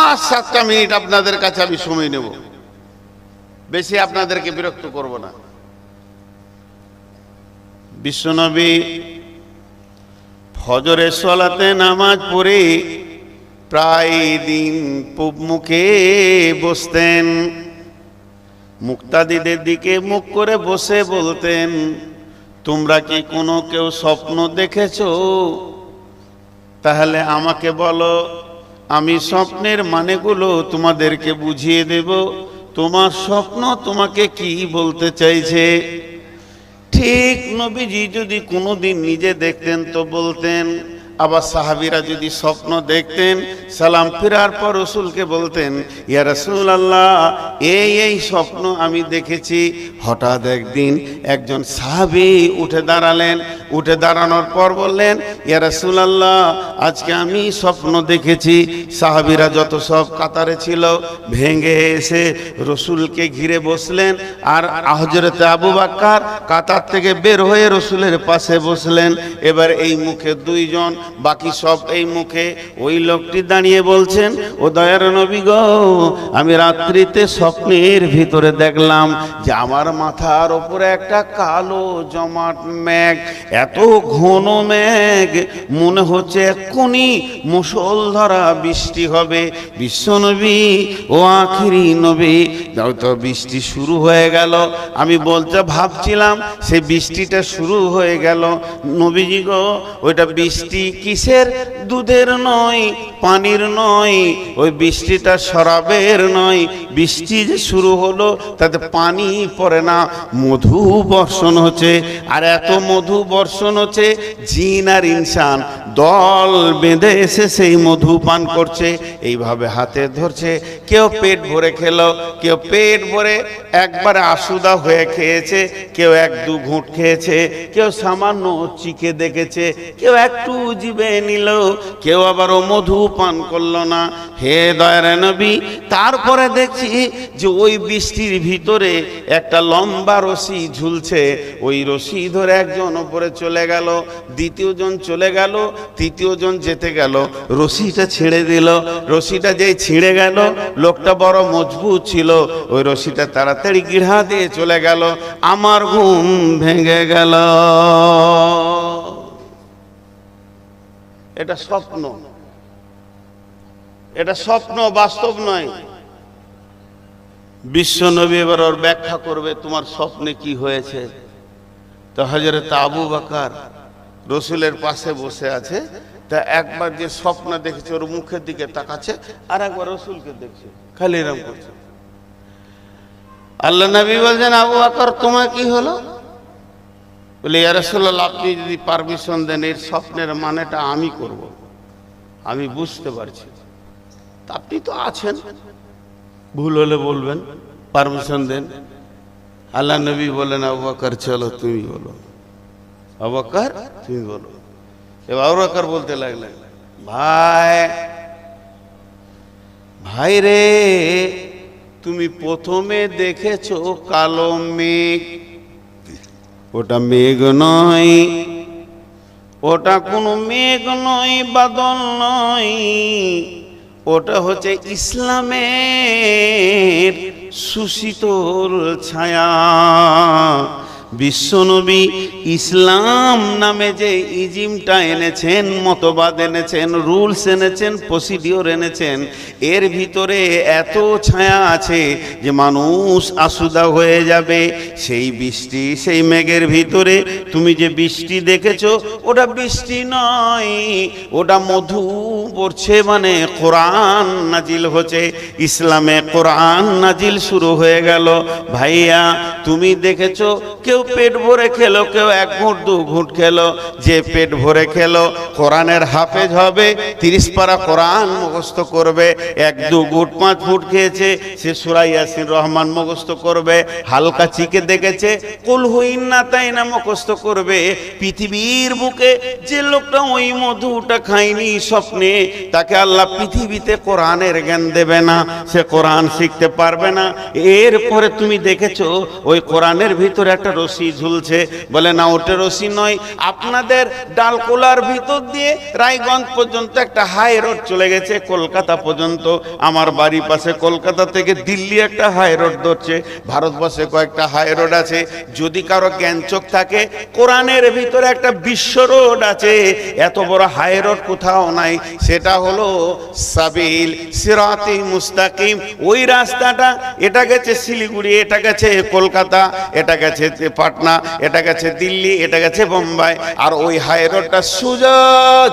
5-7টা minute আপনাদের কাছে আমি সময় নেব, বেশি আপনাদেরকে বিরক্ত করব না। বিশ্বনবী ফজরের সালাতে নামাজ পড়ে প্রায় দিন পূব মুখে বসতেন, মুক্তাদিদের দিকে মুখ করে বসে বলতেন, তোমরা কি কোনো কেউ স্বপ্ন দেখেছো? তাহলে আমাকে বলো, আমি স্বপ্নের মানেগুলো তোমাদেরকে বুঝিয়ে দেব। তোমার স্বপ্ন তোমাকে কি বলতে চাইছে? ঠিক নবীজি যদি কোনোদিন নিজে দেখতেন তো বলতেন, আবার সাহাবীরা যদি স্বপ্ন দেখতেন সালাম ফেরার পর রসুলকে বলতেন, ইয়া রাসূলুল্লাহ, এই স্বপ্ন আমি দেখেছি। হঠাৎ একদিন একজন সাহাবী উঠে দাঁড়ালেন, উঠে দাঁড়ানোর পর বললেন, ইয়া রাসূলুল্লাহ, আজকে আমি স্বপ্ন দেখেছি। সাহাবীরা যত সব কাতারে ছিল ভেঙে এসে রসুলকে ঘিরে বসলেন, আর হযরত আবু বকর কাতার থেকে বের হয়ে রসুলের পাশে বসলেন। এবার এই মুখে দুইজন, বাকি সব এই মুখে। ওই লোকটি দাঁড়িয়ে বলছেন, ও দয়ার নবী গো, আমি রাত্রিতে স্বপ্নের ভিতরে দেখলাম যে আমার মাথার উপরে একটা কালো জমাট মেঘ, এত ঘন মেঘ মনে হচ্ছে এক্ষুনি মুষলধারা বৃষ্টি হবে। বিশ্বনবী ও আখিরি নবী, যাও তো বৃষ্টি শুরু হয়ে গেল। আমি বলতে ভাবছিলাম সেই বৃষ্টিটা শুরু হয়ে গেল। নবীজি গো, ওইটা বৃষ্টি কিসের? দুধের নয়, পানির নয়, ওই বৃষ্টিটা শরাবের নয়। বৃষ্টি যে শুরু হলো তাতে পানি পড়ে না, মধু বর্ষণ হচ্ছে। আর এত মধু বর্ষণ হচ্ছে, জিন আর ইনসান দল বেঁধে এসে সেই মধু পান করছে, এইভাবে হাতে ধরছে। কেউ পেট ভরে খেলো, কেউ পেট ভরে একবারে আশুদা হয়ে খেয়েছে, কেউ 1-2 ঘুঁট খেয়েছে, কেউ সামান্য চিকে দেখেছে, কেউ একটু জিভে নিল, কেউ আবার ও মধু পান করলো না। হে দয়ার নবী, তারপরে দেখছি যে ওই বৃষ্টির ভিতরে একটা লম্বা রশি ঝুলছে। ওই রশি ধরে একজন ওপরে চলে গেল, দ্বিতীয়জন চলে গেল, তৃতীয়জন যেতে গেল, রশিটা ছেড়ে দিল। রশিটা যেই ছিঁড়ে গেল, লোকটা বড় মজবুত ছিল, ওই রশিটা তাড়াতাড়ি গিরা দিয়ে চলে গেল। আমার ঘুম ভেঙে গেল। এটা স্বপ্ন, এটা স্বপ্ন, বাস্তব নয়। বিশ্বনবী এবার ওর ব্যাখ্যা করবে তোমার স্বপ্নে কি হয়েছে। তো হযরত আবু বকর রসুলের পাশে বসে আছে, তা একবার যে স্বপ্ন দেখেছে ওর মুখের দিকে তাকাচ্ছে, আর একবার রসুলকে দেখছে, খালি এরকম করছে। আল্লাহ নবী বলছেন, আবু বকর তোমার কি হলো? বলে, ইয়া রাসূলুল্লাহ, আপনি যদি পারমিশন দেন এর স্বপ্নের মানেটা আমি করব, আমি বুঝতে পারছি। তা আপনি তো আছেন, ভুল হলে বলবেন, পারমিশন দেন। আল্লাহ নবী বলেন, আবু বকর চলো তুমি বলো, আবু বকর তুমি বলো। এবার আবু বকর বলতে লাগলেন, ভাই রে, তুমি প্রথমে দেখেছো কালো মেঘ, ওটা মেঘ নয়, ওটা কোনো মেঘ নয়, বাদল নয়, ওটা হচ্ছে ইসলামের সুশীতল ছায়া। বিশ্বনবী ইসলাম নামে যে ইজিমটা এনেছেন, মতবাদ এনেছেন, রুলস এনেছেন, প্রসিডিওর এনেছেন, এর ভিতরে এত ছায়া আছে যে মানুষ আশুদা হয়ে যাবে। সেই বৃষ্টি, সেই মেঘের ভিতরে তুমি যে বৃষ্টি দেখেছো, ওটা বৃষ্টি নয়, ওটা মধু পড়ছে, মানে কোরআন নাজিল হচ্ছে। ইসলামে কোরআন নাজিল শুরু হয়ে গেল। ভাইয়া, তুমি দেখেছো কেউ পেট ভরে খেলো, কেউ 1 ঘুঁট 2 ঘুঁট খেলো। যে পেট ভরে খেলো কোরআনের হাফেজ হবে, 30 পারা কোরআন মুখস্থ করবে। 1-2 ঘুঁট 5 ঘুঁট খেয়েছে, সে সূরা ইয়াসিন রহমান মুখস্থ করবে। হালকা চিকে দেখেছে, কুল হুইন্না তাইনা মুখস্থ করবে। পৃথিবীর বুকে যে লোকটা ওই মধুটা খায়নি স্বপ্নে, তাকে আল্লাহ পৃথিবীতে কোরআনের জ্ঞান দেবে না, সে কোরআন শিখতে পারবে না। এরপরে তুমি দেখেছো ওই কোরআনের ভিতরে একটা রশি ঝুলছে। বলে না, ওটা রশি নয়, আপনাদের ডালকোলার ভিতর দিয়ে রায়গঞ্জ পর্যন্ত একটা হাই রোড চলে গেছে, কলকাতা পর্যন্ত। আমার বাড়ির পাশে কলকাতা থেকে দিল্লি একটা হাই রোড ধরছে। ভারতবর্ষে কয়েকটা হাই রোড আছে। যদি কারো জ্ঞানচোখ থাকে, কোরআনের ভিতরে একটা বিশ্ব রোড আছে, এত বড় হাই রোড কোথাও নাই। সেটা হলো সাবিল সিরাতি মুস্তাকিম। ওই রাস্তাটা, এটা গেছে শিলিগুড়ি, এটা গেছে কলকাতা, এটা গেছে পাটনা, এটা গেছে দিল্লি, এটা গেছে বোম্বাই। আর ওই হাই রোডটা সোজা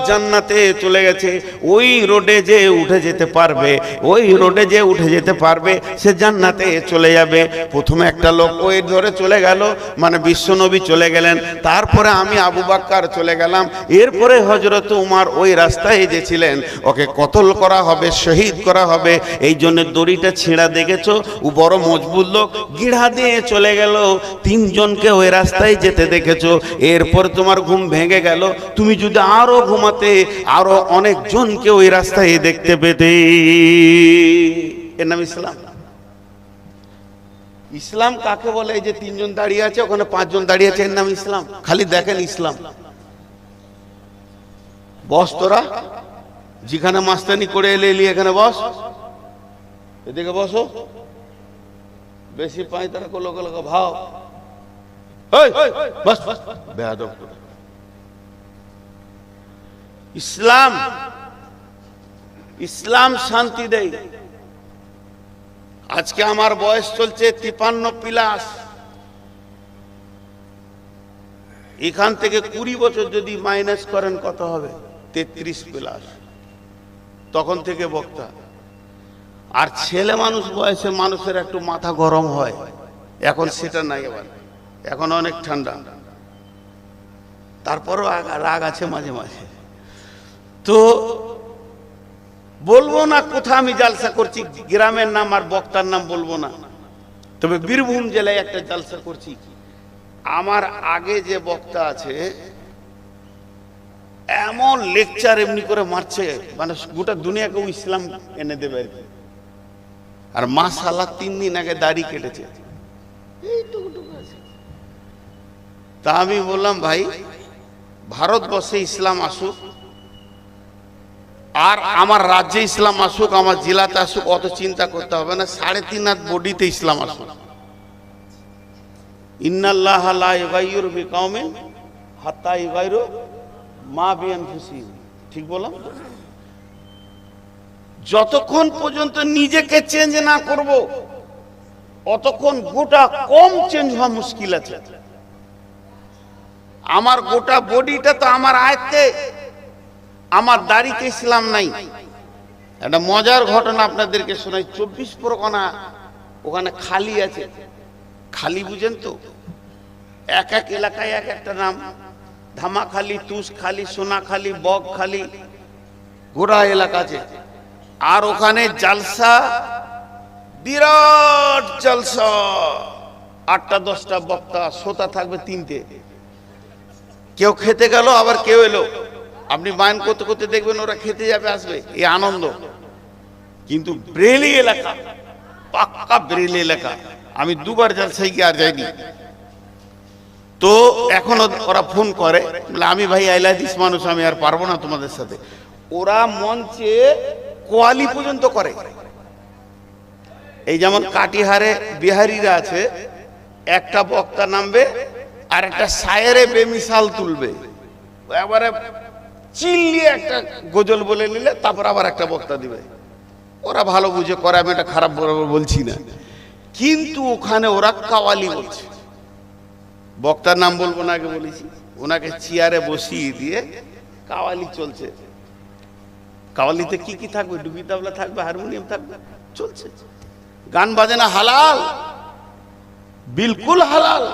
জান্নাতে চলে গেছে। ওই রোডে যে উঠে যেতে পারবে, ওই রোডে যে উঠে যেতে পারবে, সে জান্নাতে চলে যাবে। প্রথমে একটা লোক ওই ধরে চলে গেল, মানে বিশ্বনবী চলে গেলেন। তারপরে আমি আবু বাক্কার চলে গেলাম। এরপরে হযরত উমর ওই রাস্তায় যে ছিলেন, ওকে কতল করা হবে, শহীদ করা হবে। এই জন্য দড়িটা ছেঁড়া দেখেছো, ও বড় মজবুত লোক, গিড়া দিয়ে চলে গেল। তিনজনকে ওই রাস্তায় যেতে দেখেছো। এরপর তোমার ঘুম ভেঙে গেল। তুমি যদি আরো ঘুমাতে, আরো অনেক জনকে ওই রাস্তায় দেখতে পেতে। এর নাম ইসলাম। ইসলাম কাকে বলে? এই যে তিনজন দাঁড়িয়ে আছে, ওখানে পাঁচজন দাঁড়িয়ে আছে, এর নাম ইসলাম। খালি দেখেন ইসলাম। বস তোরা, যেখানে মাস্তানি করে এলি এখানে বস, এদিকে বসো। বেশি পাই তারা কলো কলো ভাও, বস বেয়াদব। ইসলাম, ইসলাম শান্তি দেয়। আজকে আমার বয়স চলছে 53+। এখান থেকে 20 বছর যদি মাইনাস করেন কত হবে? 33+। তখন থেকে বক্তা। আর ছেলে মানুষ বয়সে মানুষের একটু মাথা গরম হয়, এখন সেটা নাই। আবার এখন অনেক ঠান্ডা, তারপরও রাগ আছে মাঝে মাঝে। তো বলবো না কোথায় আমি জালসা করছি, গ্রামের নাম আর বক্তার নাম বলবো না। তবে বীরভূম জেলায় একটা জালসা করছি। আমার আগে যে বক্তা আছে, এমন লেকচার এমনি করে মারছে, মানে গোটা দুনিয়াকে ইসলাম এনে দেবে আর কি। আর মাশাআল্লাহ 3 দিন আগে দাড়ি কেটেছে, তা আমি বললাম ভাই, ভারতবর্ষে ইসলাম আসুক, আর আমার রাজ্যে ইসলাম আসুক, আমার জেলাতে আসুক, অত চিন্তা করতে হবে না। 3.5 হাত বডিতে ইসলাম আসুক। ইন্নাল্লাহা লা ইউগাইয়িরু বিকাওমিন হাত্তা ইউগাইয়িরু মা বিআনফুসিহিম। ঠিক বললাম? যতক্ষণ পর্যন্ত নিজেকে চেঞ্জ না করব, অতক্ষণ গোটা কম চেঞ্জ হওয়া মুশকিল আছে। আমার গোটা বডিটা তো আমার আয়ত্তে, আমার দাড়িতে ইসলাম নাই। একটা মজার ঘটনা আপনাদেরকে শোনাই। 24 পরগনা ওখানে খালি আছে। খালি বুঝেন তো? এক এক এলাকায় এক একটা নাম। ধামাখালি, তুষখালি, সোনাখালি, বগখালি, গোড়া এলাকা আছে। আর ওখানে জালসা, বিরাট জালসা। 8টা-10টা বক্তা, শ্রোতা থাকবে 3টে। কেউ খেতে গেল, আবার কেউ এলো। আপনি বায়ন করতে করতে দেখবেন ওরা খেতে যাবে, আসবে, এই আনন্দ। কিন্তু ব্রেলি এলাকা, পাক্কা ব্রেলি এলাকা। আমি 2বার জালসায় গিয়ে আর যাইনি। তো এখন ওরা ফোন করে, বলে আমি ভাই আইলাদিস মানুষ, আমি আর পারবো না তোমাদের সাথে। ওরা মঞ্চে কোয়ালি পর্যন্ত করে। এই যেমন কাটিহারে বিহারিরা আছে, একটা বক্তা নামবে আর একটা শায়েরে বেমিসাল তুলবে, একবারে চিল্লিয়ে একটা গজল বলে নিলে তারপর আবার একটা বক্তা দিবে। ওরা ভালো বুঝে করে, আমি এটা খারাপ বলছি না। কিন্তু ওখানে ওরা কাওয়ালি বলছে। বক্তার নাম বলবো না, আগে বলেছি। ওনাকে চেয়ারে বসিয়ে দিয়ে কাওয়ালি চলছে। কাওয়ালিতে কি কি থাকবে? ডুবি তাবলা থাকবে, হারমোনিয়াম থাকবে, চলছে। গান বাজনা হালাল, বিলকুল হালাল।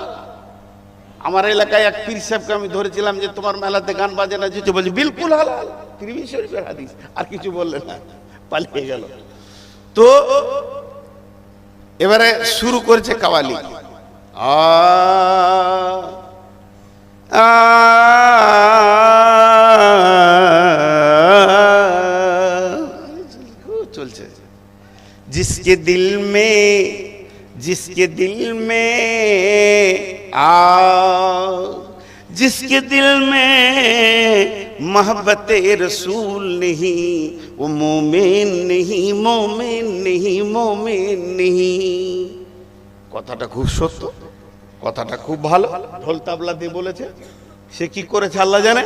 আমার এলাকায় এক পীর সাহেবকে আমি ধরেছিলাম যে তোমার মেলাতে গান বাজনা যেতে, বলছে বিলকুল হালাল, তিরমিজি শরীফের হাদিস। আর কিছু বললেন না, পালিয়ে গেল। তো এবারে শুরু করেছে কাওয়ালি। चलছে जिसके दिल में जिसके दिल में जिसके दिल में मोहब्बत रसूल नहीं वो मोमिन नहीं, मोमिन नहीं, मोमिन नहीं। কথাটা খুব সত্য, কথাটা খুব ভালো, ঢোল তাবলা দিয়ে বলেছে। সে কি করেছে আল্লাহ জানে,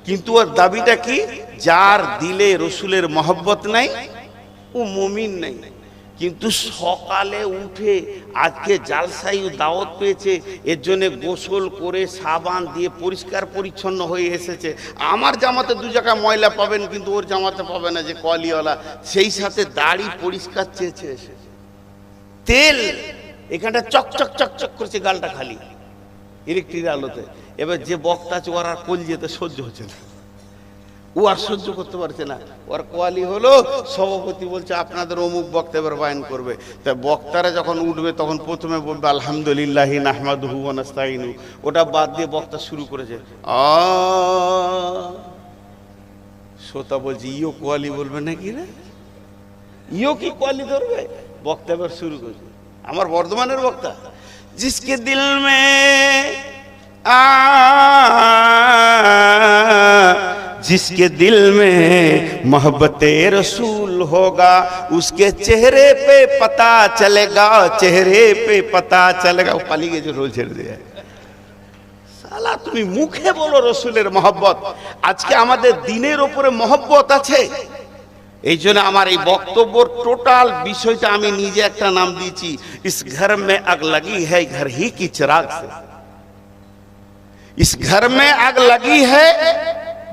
কিন্তু ওর দাবিটা কি, যার দিলে রসুলের মহব্বত নাই ও মুমিন নাই। কিন্তু সকালে উঠে আজকে জালসাই দাওয়াত পেয়েছে, এর জন্য গোসল করে সাবান দিয়ে পরিষ্কার পরিচ্ছন্ন হয়ে এসেছে। আমার জামাতে দু জায়গায় ময়লা পাবেন, কিন্তু ওর জামাতে পাবে না, যে কলিওয়ালা। সেই সাথে দাড়ি পরিষ্কার চেয়েছে এসে, তেল এখানটা চকচক চকচক করছে, গালটা খালি ইলেকট্রিক আলোতে। এবার যে বক্তা আছে ওর আর কোল যেতে সহ্য হচ্ছে না, ও আর সহ্য করতে পারছে না। ওর কোয়ালি হলো সভাপতি বলছে আপনাদের অমুক বক্তা এবার বায়ান করবে। তা বক্তারা যখন উঠবে তখন প্রথমে বলবে আলহামদুলিল্লাহ নাহমাদুহু ওয়া নাস্তাইনু, ওটা বাদ দিয়ে বক্তা শুরু করেছে শ্রোতা বলছে ইও কোয়ালি বলবে নাকি রে, ইও কি কোয়ালি ধরবে? বক্তা এবার শুরু করছে, আমার বর্ধমানের বক্তা, जिसके दिल में जिसके दिल में मोहब्बत रसूल होगा उसके चेहरे पे पता चलेगा, चेहरे पे पता चलेगा। वो पाली के जो रोल ছেড়ে दिया সালা, তুমি মুখে বলো রসুলের মহব্বত, আজকে আমাদের দিনের উপরে মহব্বত আছে। এই জন্য আমার এই বক্তব্যের টোটাল বিষয়টা আমি নিজে একটা নাম দিয়েছি, ইস ঘর মে আগ লাগি है घर ही की चिराग से, इस घर में आग लगी है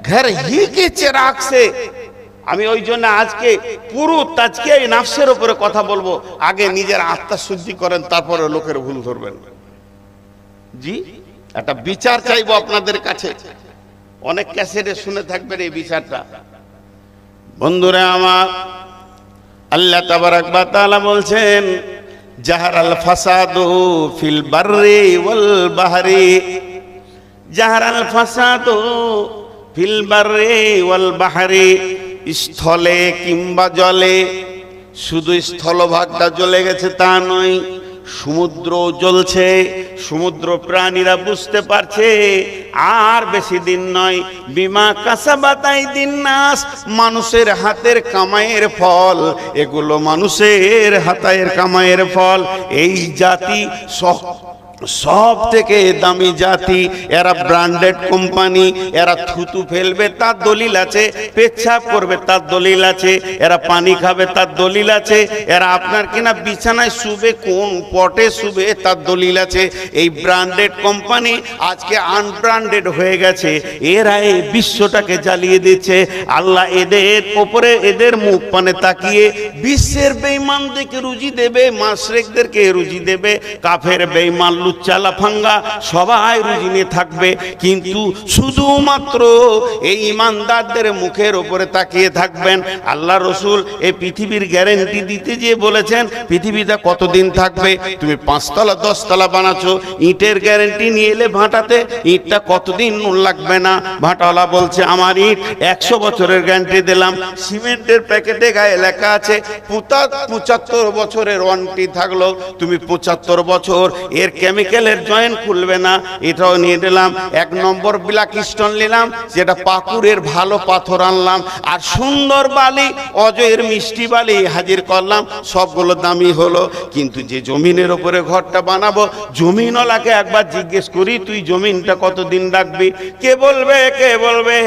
घर ही की चिराग से। আমি ওই জন্য আজকে পুরো তাজকিয়া নাফসের উপরে কথা বলবো। আগে নিজের আত্মা শুদ্ধি করেন, তারপরে লোকের ভুল ধরবেন। জি, একটা বিচার চাইবো আপনাদের কাছে, অনেক ক্যাসেটে শুনে থাকবেন এই বিচারটা। বন্ধুরা আমার, আল্লাহ তাবারাক ওয়া তাআলা বলছেন জাহারাল ফাসাদু ফিল বাররি ওয়াল বাহরি, জাহারাল ফাসাদু ফিল বাররি ওয়াল বাহরি, স্থলে কিংবা জলে। শুধু স্থলভাগটা জ্বলে গেছে তা নয়, সমুদ্র জ্বলছে। সমুদ্র প্রাণীরা বুঝতে পারছে আর বেশি দিন নয়, বিমা কাসাবাত আইদিন নাস, মানুষের হাতের কামাইয়ের ফল, এগুলো মানুষের হাতের কামাইয়ের ফল। এই জাতি সব থেকে দামি জাতি, এরা ব্র্যান্ডেড কোম্পানি, এরা থুতু ফেলবে তার দলিল আছে, পেচ্ছাপ করবে তার দলিল আছে, এরা পানি খাবে তার দলিল আছে, এরা আপনার কিনা বিছানায় শুবে কোন পটে শুবে তার দলিল আছে। এই ব্র্যান্ডেড কোম্পানি আজকে আনব্র্যান্ডেড হয়ে গেছে, এরা এই বিশ্বটাকে জ্বালিয়ে দিচ্ছে। আল্লাহ এদের ওপরে এদের মুখ পানে তাকিয়ে বিশ্বের বেঈমানদেরকে রুজি দেবে, মাশরিকদেরকে রুজি দেবে, কাফের বেঈমান চালা ফাঙ্গা সবাই রুজি নিয়ে থাকবে, কিন্তু শুধুমাত্র এই ইমানদারদের মুখের উপরে তাকিয়ে থাকবেন। আল্লাহ রসুল এই পৃথিবীর গ্যারেন্টি দিতে গিয়ে বলেছেন পৃথিবীটা কতদিন থাকবে। তুমি 5 তলা 10 তলা বানাচ্ছো, ইটের গ্যারেন্টি নিয়ে এলে ভাটাতে, ইটটা কতদিন লাগবে না। ভাটাওয়ালা বলছে আমার ইট 100 বছরের গ্যারেন্টি দিলাম। সিমেন্টের প্যাকেটে গায়ে লেখা আছে 75 বছরের ওয়ারেন্টি থাকলো, তুমি 75 বছর এর কেমিক্যালের জয়েন্ট খুলবে না। এটাও নিয়ে নিলাম। 1 নম্বর ব্ল্যাক স্টোন নিলাম, যেটা পাকুরের ভালো পাথর আনলাম, আর সুন্দর বালি অজয়ের মিষ্টি বালি হাজির করলাম, সবগুলো দামি হলো। কিন্তু যে জমিনের উপরে ঘরটা বানাবো, জমিনওয়ালাকে একবার জিজ্ঞেস করি তুই জমিনটা কতদিন রাখবি? কে বলবে? কে বলবে?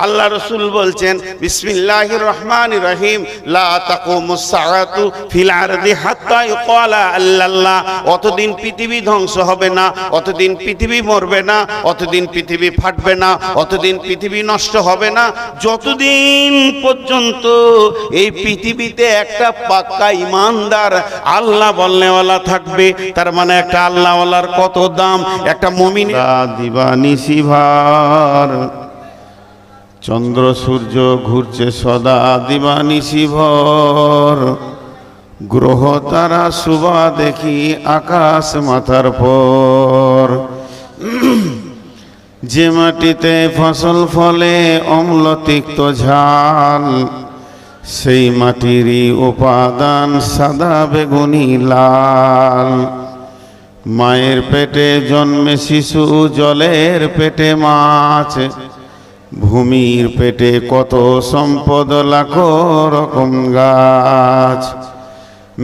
আল্লাহ রসুল বলছেন বিসমিল্লাহির রহমানির রহিম, লা তাকুমুস সাআতু ফিল আরদি হাত্তা ইউকালা আল্লাহ। অতদিন পৃথিবী ধ্বংস হবে না, অতদিন পৃথিবী মরবে না, অতদিন পৃথিবী ফাটবে না, অতদিন পৃথিবী নষ্ট হবে না, যতদিন পর্যন্ত এই পৃথিবীতে একটা পাক্কা ইমানদার আল্লাহ বলনেওয়ালা থাকবে। তার মানে একটা আল্লাহওয়ালার কত দাম। একটা মুমিন দিবানিশি ভার, চন্দ্র সূর্য ঘুরছে সদা দিবানিশি ভর, গ্রহ তারা শুভা দেখি আকাশ মাথার পর। যে মাটিতে ফসল ফলে অম্ল তিক্ত ঝাল, সেই মাটিরই উপাদান সাদা বেগুনি লাল। মায়ের পেটে জন্মে শিশু, জলের পেটে মাছ, ভূমির পেটে কত সম্পদ, লাখো রকম গাছ।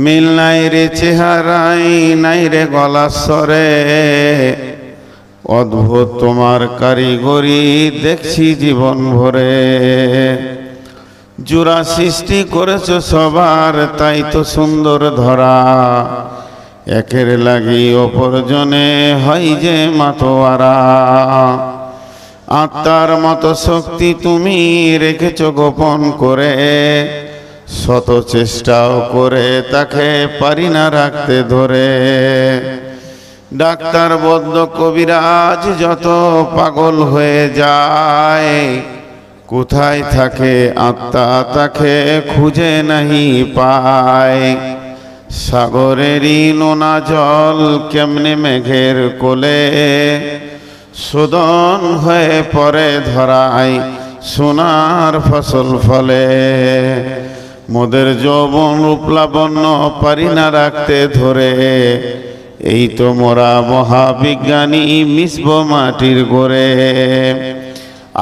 মিল নাই রে চেহারাই, নাই রে গলার স্বরে, অদ্ভুত তোমার কারিগরি দেখছি জীবন ভরে। জোড়া সৃষ্টি করেছ সবার, তাই তো সুন্দর ধরা, একের লাগি অপরজনে হয় যে মাতোয়ারা। আত্মার মতো শক্তি তুমি রেখেছ গোপন করে, শত চেষ্টাও করে তাকে পারি না রাখতে ধরে। ডাক্তার বৈদ্য কবিরাজ যত পাগল হয়ে যায়, কোথায় থাকে আত্মা তাকে খুঁজে নাহি পায়। সাগরেরই নোনা জল কেমনে মেঘের কোলে, শোধন হয়ে পরে ধরায় সোনার ফসল ফলে। মোদের যৌবন উপলাবন্য পারি না রাখতে ধরে, এই তো মোরা মহাবিজ্ঞানী মিশব মাটির গোরে।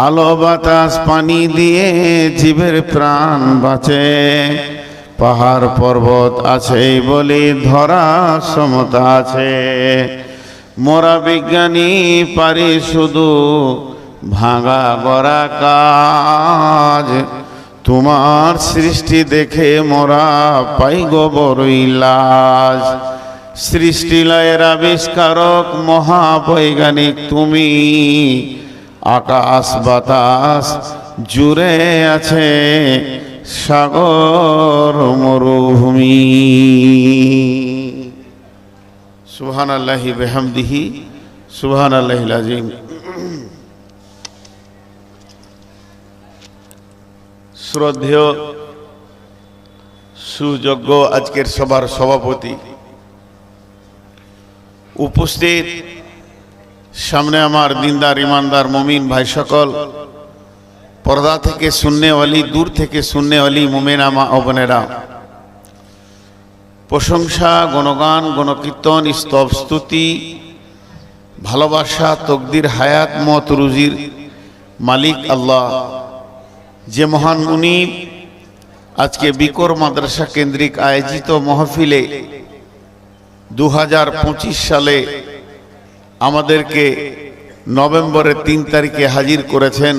আলো বাতাস পানি দিয়ে জীবের প্রাণ বাঁচে, পাহাড় পর্বত আছেই বলি ধরা সমতা আছে। মোরা বিজ্ঞানী পারি শুধু ভাঙা গড়া কাজ, তোমার সৃষ্টি দেখে মোরা পাই গো বড়ই লাজ। সৃষ্টিলয়ের আবিষ্কারক মহাবৈজ্ঞানিক তুমি, আকাশ বাতাস জুড়ে আছে সাগর মরুভূমি। সুবহানাল্লাহি বিহামদিহি, সুবহানাল্লাহিল আযীম। শ্রদ্ধেয় সুযোগ্য আজকের সভার সভাপতি, উপস্থিত সামনে আমার দিনদার ইমানদার মুমিন ভাই সকল, পর্দা থেকে শুননেওয়ালি, দূর থেকে শুননেওয়ালি মুমিনা মা ও বোনেরা, প্রশংসা, গণগান, গণকীর্তন, স্তব, স্তুতি, ভালোবাসা, তকদির, হায়াত, মত, রুজির মালিক আল্লাহ, যে মহান মুনিব আজকে বিকর মাদ্রাসা কেন্দ্রিক আয়োজিত মহফিলে 2025 সালে আমাদেরকে নভেম্বরের 3 তারিখে হাজির করেছেন।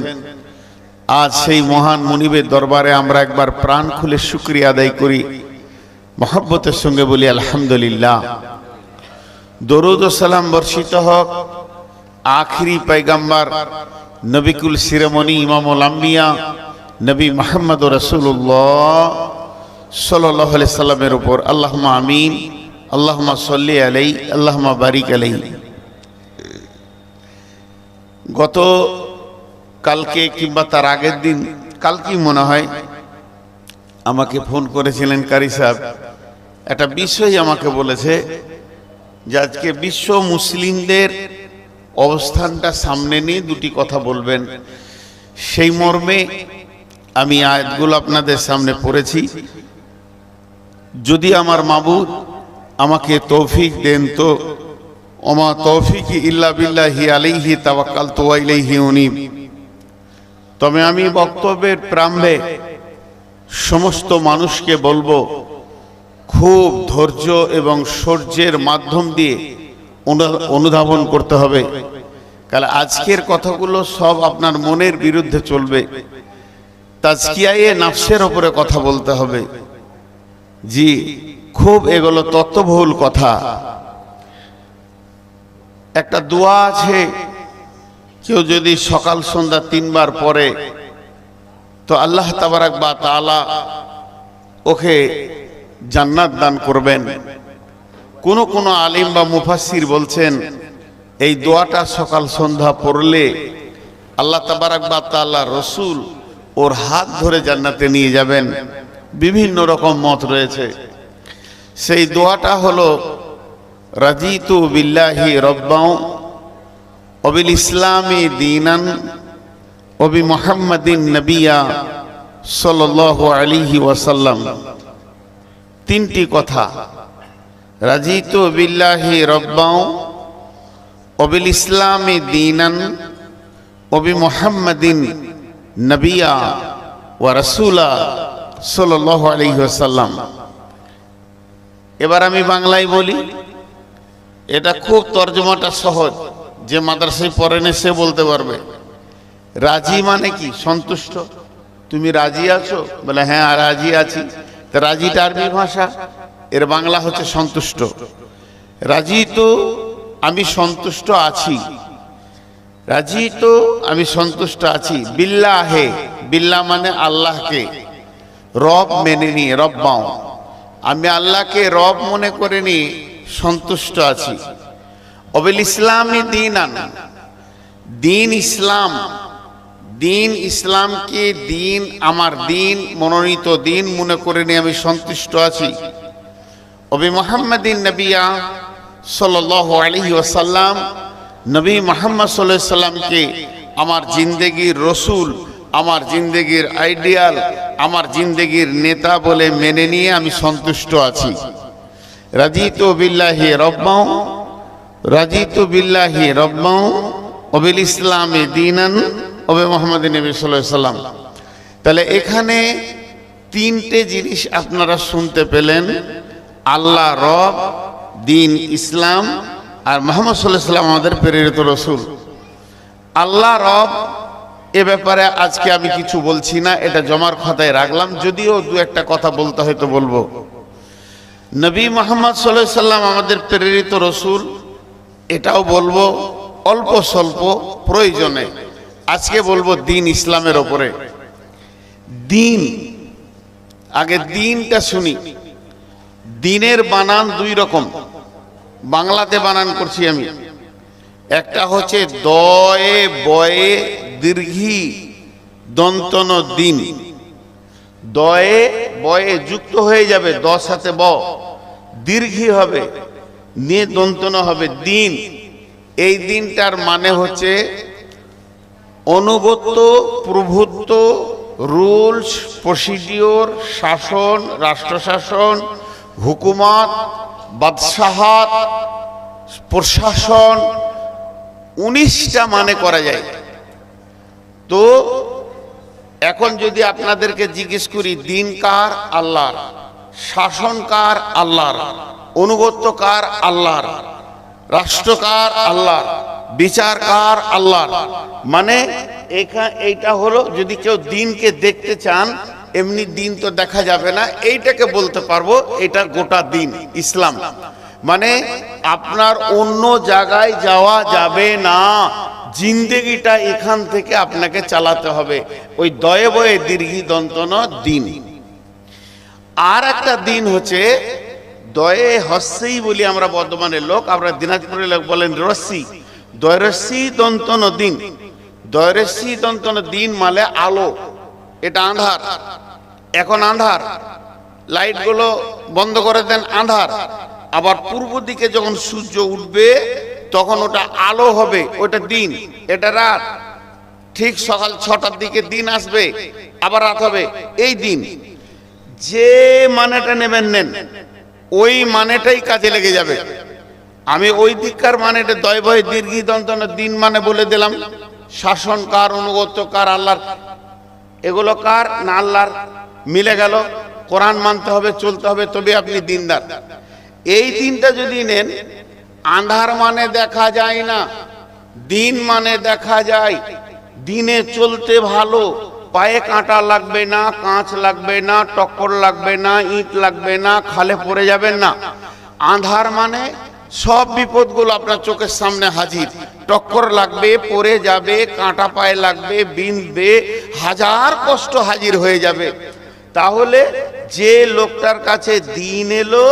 আজ সেই মহান মুনিবের দরবারে আমরা একবার প্রাণ খুলে শুকরিয়া আদায় করি, মহব্বতের সঙ্গে বলি আলহামদুলিল্লাহ। দরুদ ও সালাম বর্ষিত হোক আখিরি পয়গম্বর নবিকুল শিরোমণি ইমামুল আম্বিয়া নবী মুহাম্মদ রাসূলুল্লাহ সাল্লাল্লাহু আলাইহি সাল্লামের উপর। আল্লাহুম্মা আমিন, আল্লাহুম্মা সাল্লি আলাইহি, আল্লাহুম্মা বারিক আলাইহি। গত কালকে কিংবা তার আগের দিন, কালকেই মনে হয়, আমাকে ফোন করেছিলেন কারি সাহেব, একটা বিষয় আমাকে বলেছে যে আজকে বিশ্ব মুসলিমদের অবস্থানটা সামনে নিয়ে দুটি কথা বলবেন। সেই মর্মে আমি আয়াতগুলো আপনাদের সামনে পড়েছি। যদি আমার মাবুদ আমাকে তৌফিক দেন তো, ওমা তৌফিকি ইল্লা বিল্লাহি আলাইহি তাওয়াক্কালতু ওয়া ইলাইহি উনীব। তবে আমি বক্তব্যের প্রারম্ভে সমস্ত মানুষকে বলবো, খুব ধৈর্য এবং শৌর্যের মাধ্যম দিয়ে অনুধাবন করতে হবে, কারণ আজকের কথাগুলো সব আপনার মনের বিরুদ্ধে চলবে। তাজকিয়ায়ে নাফসের উপরে কথা বলতে হবে। জি, খুব এগুলো তত্ত্ববহুল কথা। একটা দোয়া আছে, কেউ যদি সকাল সন্ধ্যা 3 বার পড়ে তো আল্লাহ তাবারাক বা তাআলা ওকে জান্নাত দান করবেন। কোন কোন আলিম বা মুফাসসির বলছেন এই দোয়াটা সকাল সন্ধ্যা পড়লে আল্লাহ তাবারাক বা তাআলা রসুল ওর হাত ধরে জান্নাতে নিয়ে যাবেন। বিভিন্ন রকম মত রয়েছে। সেই দোয়াটা হলো রাজিতু বিল্লাহি রব্বাও ওয়া বিল ইসলামি দীনান ওয়া বি মুহাম্মাদিন নবিয়্যা সাল্লাল্লাহু আলাইহি ওয়াসাল্লাম তিনটি কথা, রাজিতু বিল্লাহি রাব্বাও ওয়া বিল ইসলামি দীনান ওয়া বি মুহাম্মাদিন নবিয়্যা ওয়া রাসূলা সাল্লাল্লাহু আলাইহি ওয়াসাল্লাম। এবার আমি বাংলায় বলি, এটা খুব তর্জমাটা সহজ, যে মাদ্রাসায় পড়েনি সে বলতে পারবে। রাজি মানে কি? সন্তুষ্ট। তুমি রাজি আছো? বলে হ্যাঁ রাজি আছি। তা রাজিটা আরবি ভাষা, এর বাংলা হচ্ছে সন্তুষ্ট। রাজি তো আমি সন্তুষ্ট আছি, রাজি তো আমি সন্তুষ্ট আছি। বিল্লাহে, বিল্লাহ মানে আল্লাহকে, রব মেনে নিয়ে, রব্বাও আমি আল্লাহকে রব মনে করে নিয়ে সন্তুষ্ট আছি। অবিল ইসলামী দীনান, দিন ইসলাম, দিন ইসলামকে দিন, আমার দিন, মনোনীত দিন মনে করে নিয়ে আমি সন্তুষ্ট আছি। অবি মুহাম্মাদিন নবিয়্যা সাল্লাল্লাহু আলাইহি ওয়াসাল্লাম, নবী মুহাম্মদ সাল্লাল্লাহু আলাইহি ওয়াসাল্লামকে আমার জিন্দেগির রসুল, আমার জিন্দেগির আইডিয়াল, আমার জিন্দেগির নেতা বলে মেনে নিয়ে আমি সন্তুষ্ট আছি। রাজিতু বিল্লাহি রাব্বাও, রাজিতু বিল্লাহি রাব্বাও ওয়া বিল ইসলামি দীনান ওয়া বি মুহাম্মাদিন নবী সাল্লাল্লাহু আলাইহি ওয়াসাল্লাম। তাহলে এখানে তিনটে জিনিস আপনারা শুনতে পেলেন, আল্লাহ রব, দিন ইসলাম, আর মুহাম্মদ সাল্লাল্লাহু আলাইহি ওয়াসাল্লাম আমাদের প্রেরিত রসুল। আল্লাহ রব এ ব্যাপারে আজকে আমি কিছু বলছি না, এটা জমার খাতায় রাখলাম, যদিও দু একটা কথা বলতে হয়তো বলবো। নবী মুহাম্মদ সাল্লাল্লাহু আলাইহি ওয়াসাল্লাম আমাদের প্রেরিত রসুল, এটাও বলবো অল্প স্বল্প প্রয়োজনে। আজকে বলবো দিন ইসলামের ওপরে। দিন, আগে দিনটা শুনি। দিনের বানান দুই রকম, বাংলাতে বানান করছি আমি। একটা হচ্ছে দয়ে বয়ে দীর্ঘি দন্তন দিন, দয়ে বয়ে যুক্ত হয়ে যাবে, দ সাথে ব, দীর্ঘি হবে, নিয়ে দন্তন হবে দিন। এই দিনটার মানে হচ্ছে অনুগত্য, প্রভুত্ব, রুলস, প্রসিডিওর, শাসন, রাষ্ট্রশাসন, হুকুমত, বাদশাহাত, প্রশাসন, 19টা মানে করা যায়। তো এখন যদি আপনাদেরকে জিজ্ঞেস করি দিন কার? আল্লাহর। শাসন কার? আল্লাহর। অনুগত্য কার? আল্লাহর। রাষ্ট্র কার? আল্লাহর। বিচার কার? আল্লাহর। মানে এইটা হলো, যদি কেউ দিনকে দেখতে চান, এমনি দিন তো দেখা যাবে না, এইটাকে বলতে পারবো এটা গোটা দিন ইসলাম। মানে আপনার অন্য জায়গায় যাওয়া যাবে না, জিন্দেগিটা এখান থেকে আপনাকে চালাতে হবে, ওই দয়ে বয়ে দীর্ঘি দন্তন দিন। আর একটা দিন হচ্ছে দয়ে হস্যই বলি আমরা বর্ধমানের লোক, আমরা দিনাজপুরের লোক বলেন রশ্মি, দয় রশ্মি দন্তন দিন। দয় রশ্মি দন্তন দিন মানে আলো, এটা আঁধার, এখন আঁধার, লাইটগুলো বন্ধ করে দেন, আঁধার। আবার পূর্ব দিকে যখন সূর্য উঠবে তখন ওটা আলো হবে, ওটা দিন, এটা রাত। ঠিক সকাল 6টার দিকে দিন আসবে, আবার রাত হবে, এই দিন। যে মানেটা নেবেন নেন, ওই মানেটাই কাজে লেগে যাবে। আমি ওই দিককার মানেটা দয় বয়ে দীর্ঘি দন্তন দিন মানে বলে দিলাম। শাসন কার? অনুগত্য কার? আল্লাহর। এগুলো কার? না আল্লাহর। মিলে গেল। কোরআন মানতে হবে, চলতে হবে, তবে আপনি দিনদার। এই দিনটা যদি নেন, আন্ধার মানে দেখা যায় না, দিন মানে দেখা যায়। দিনে চলতে ভালো, পায়ে কাঁটা লাগবে না, কাঁচ লাগবে না, টক্কর লাগবে না, ইট লাগবে না, খালে পড়ে যাবেন না। আন্ধার মানে সব বিপদগুলো আপনার চোখের সামনে হাজির, টক্কর লাগবে, পড়ে যাবে, কাঁটা পায়ে লাগবে, বিঁধবে, হাজার কষ্ট হাজির হয়ে যাবে। তাহলে যে লোকটার কাছে দিন এলো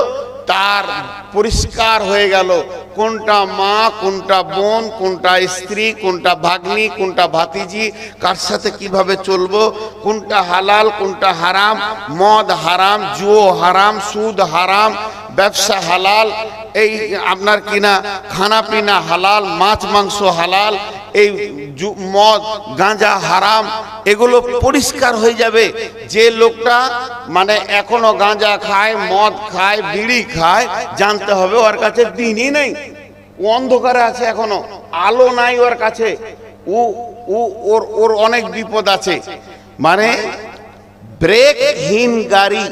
তার পরিষ্কার হয়ে গেল কোনটা মা, কোনটা বোন, কোনটা স্ত্রী, কোনটা ভাগ্নি, কোনটা ভাতিজি, কার সাথে কিভাবে চলবো, কোনটা হালাল, কোনটা হারাম, মদ হারাম, জুয়ো হারাম, সুদ হারাম, ব্যবসা হালাল, এই আপনার কিনা খানা পিনা হালাল, মাছ মাংস হালাল, এই মদ গাঁজা হারাম এগুলো পরিষ্কার হয়ে যাবে। যে লোকটা মানে এখনো গাঁজা খায়, মদ খায়, বিড়ি খায়, জানতে হবে ওর কাছে দিনই নেই, ও অন্ধকারে আছে, এখনো আলো নাই ওর কাছে, ওর অনেক বিপদ আছে। মানে ব্রেকহীন গাড়ি,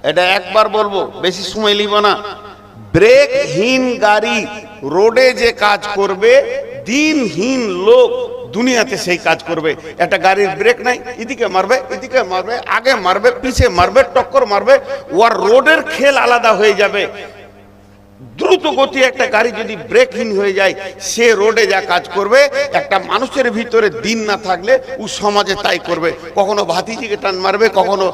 এটা একবার বলবো, বেশি সময় নিব না। ব্রেকহীন গাড়ি রোডে যে কাজ করবে, দিনহীন লোক দুনিয়াতে সেই কাজ করবে। একটা গাড়ির ব্রেক নাই, এদিকে মারবে, এদিকে মারবে, আগে মারবে, পিছে মারবে, টক্কর মারবে, ওর রোডের খেল আলাদা হয়ে যাবে। দ্রুত গতি একটা গাড়ি যদি ব্রেকহীন হয়ে যায়, সে রোডে যা কাজ করবে, একটা মানুষের ভিতরে দিন না থাকলে ও সমাজে তাই করবে। কখনো ভাতিজিকে টান মারবে, কখনো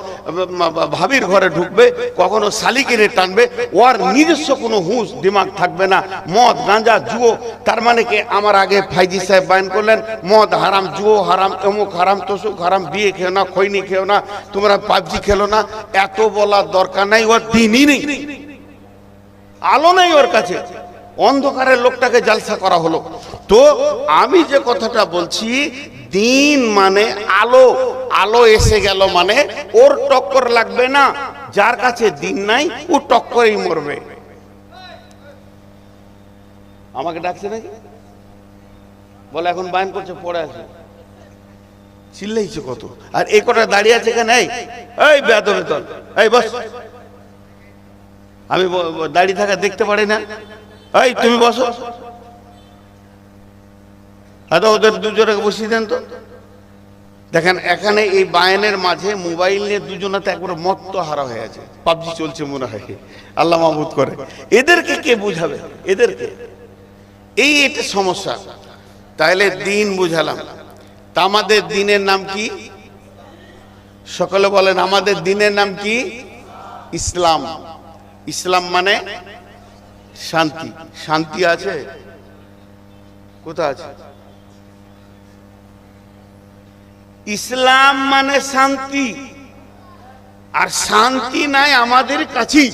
ভাবির ঘরে ঢুকবে, কখনো শালিকেরে টানবে, ওর নিজস্ব কোনো হুঁশ দিমাগ থাকবে না। মদ গাঁজা জুয়ো, তার মানে কি আমার আগে ফাইজি সাহেব বায়ান করলেন মদ হারাম, জুয়ো হারাম, অমুক হারাম, তসুক হারাম, বিয়ে খেও না, খৈনি খেও না, তোমরা পাবজি খেলো না, এত বলার দরকার নাই, ওর দিনই নেই, আলো নেই ওর কাছে, অন্ধকারের লোকটাকে জালসা করা হলো। তো আমি যে কথাটা বলছি, দিন মানে আলো, আলো এসে গেল মানে ওর টক্কর লাগবে না। যার কাছে দিন নাই ও টক্করেই মরবে। আমাকে ডাকছে নাকি বলে, এখন বায়ন করছে, পড়ে আছে, চিল্লাইছে কত, আর এই কটা দাঁড়িয়ে আছে কেন? এই বেয়াদবের দল, এই বস, আমি দাঁড়িয়ে থাকা দেখতে পারি না, এই তুমি বসো, হয়তো ওদের দুজনে বসিয়ে দেন তো। দেখেন এখানে এই বায়ানের মাঝে মোবাইল নিয়ে দুজনাতে একবার মত্ত হারা হয়ে আছে, পাবজি চলছে মনে হয়, আল্লাহ মাহমুদ করে। এদেরকে কে বুঝাবে? এদেরকে এই এটা সমস্যা। তাহলে দিন বুঝালাম, তা আমাদের দিনের নাম কি? সকলে বলেন, আমাদের দিনের নাম কি? ইসলাম। ইসলাম মানে শান্তি। শান্তি আছে কোথা আছে? ইসলাম মানে শান্তি, আর শান্তি নাই আমাদের কাছেই।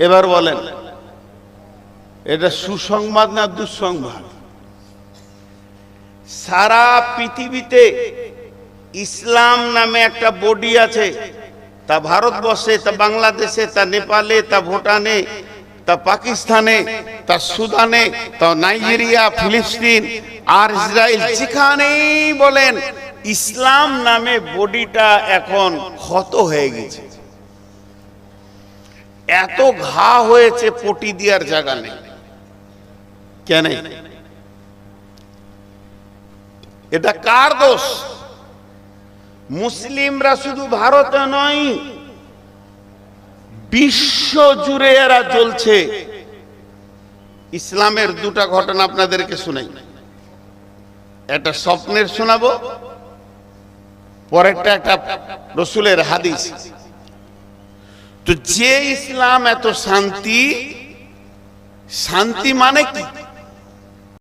এবার বলেন, এটা সুসংবাদ না দুঃসংবাদ? সারা পৃথিবীতে ইসলাম নামে একটা বডি আছে, তা ভারতবর্ষে, তা বাংলাদেশে, তা নেপালে, তা ভুটানে, তা পাকিস্তানে, তা সুদানে, তা নাইজেরিয়া, ফিলিস্তিন আর ইসরায়েল, যেখানেই বলেন ইসলাম নামে বডিটা এখন ক্ষত হয়ে গেছে। এত ঘা হয়েছে, পটি দেওয়ার জায়গা নেই। কেন? এটা কার দোষ? মুসলিমরা শুধু ভারতে নয়, বিশ্ব জুড়ে এরা জ্বলছে। ইসলামের দুটা ঘটনা আপনাদেরকে শুনাই, একটা স্বপ্নের শোনাবো, পরেরটা একটা রসুলের হাদিস। তো যে ইসলাম এত শান্তি, শান্তি মানে কি?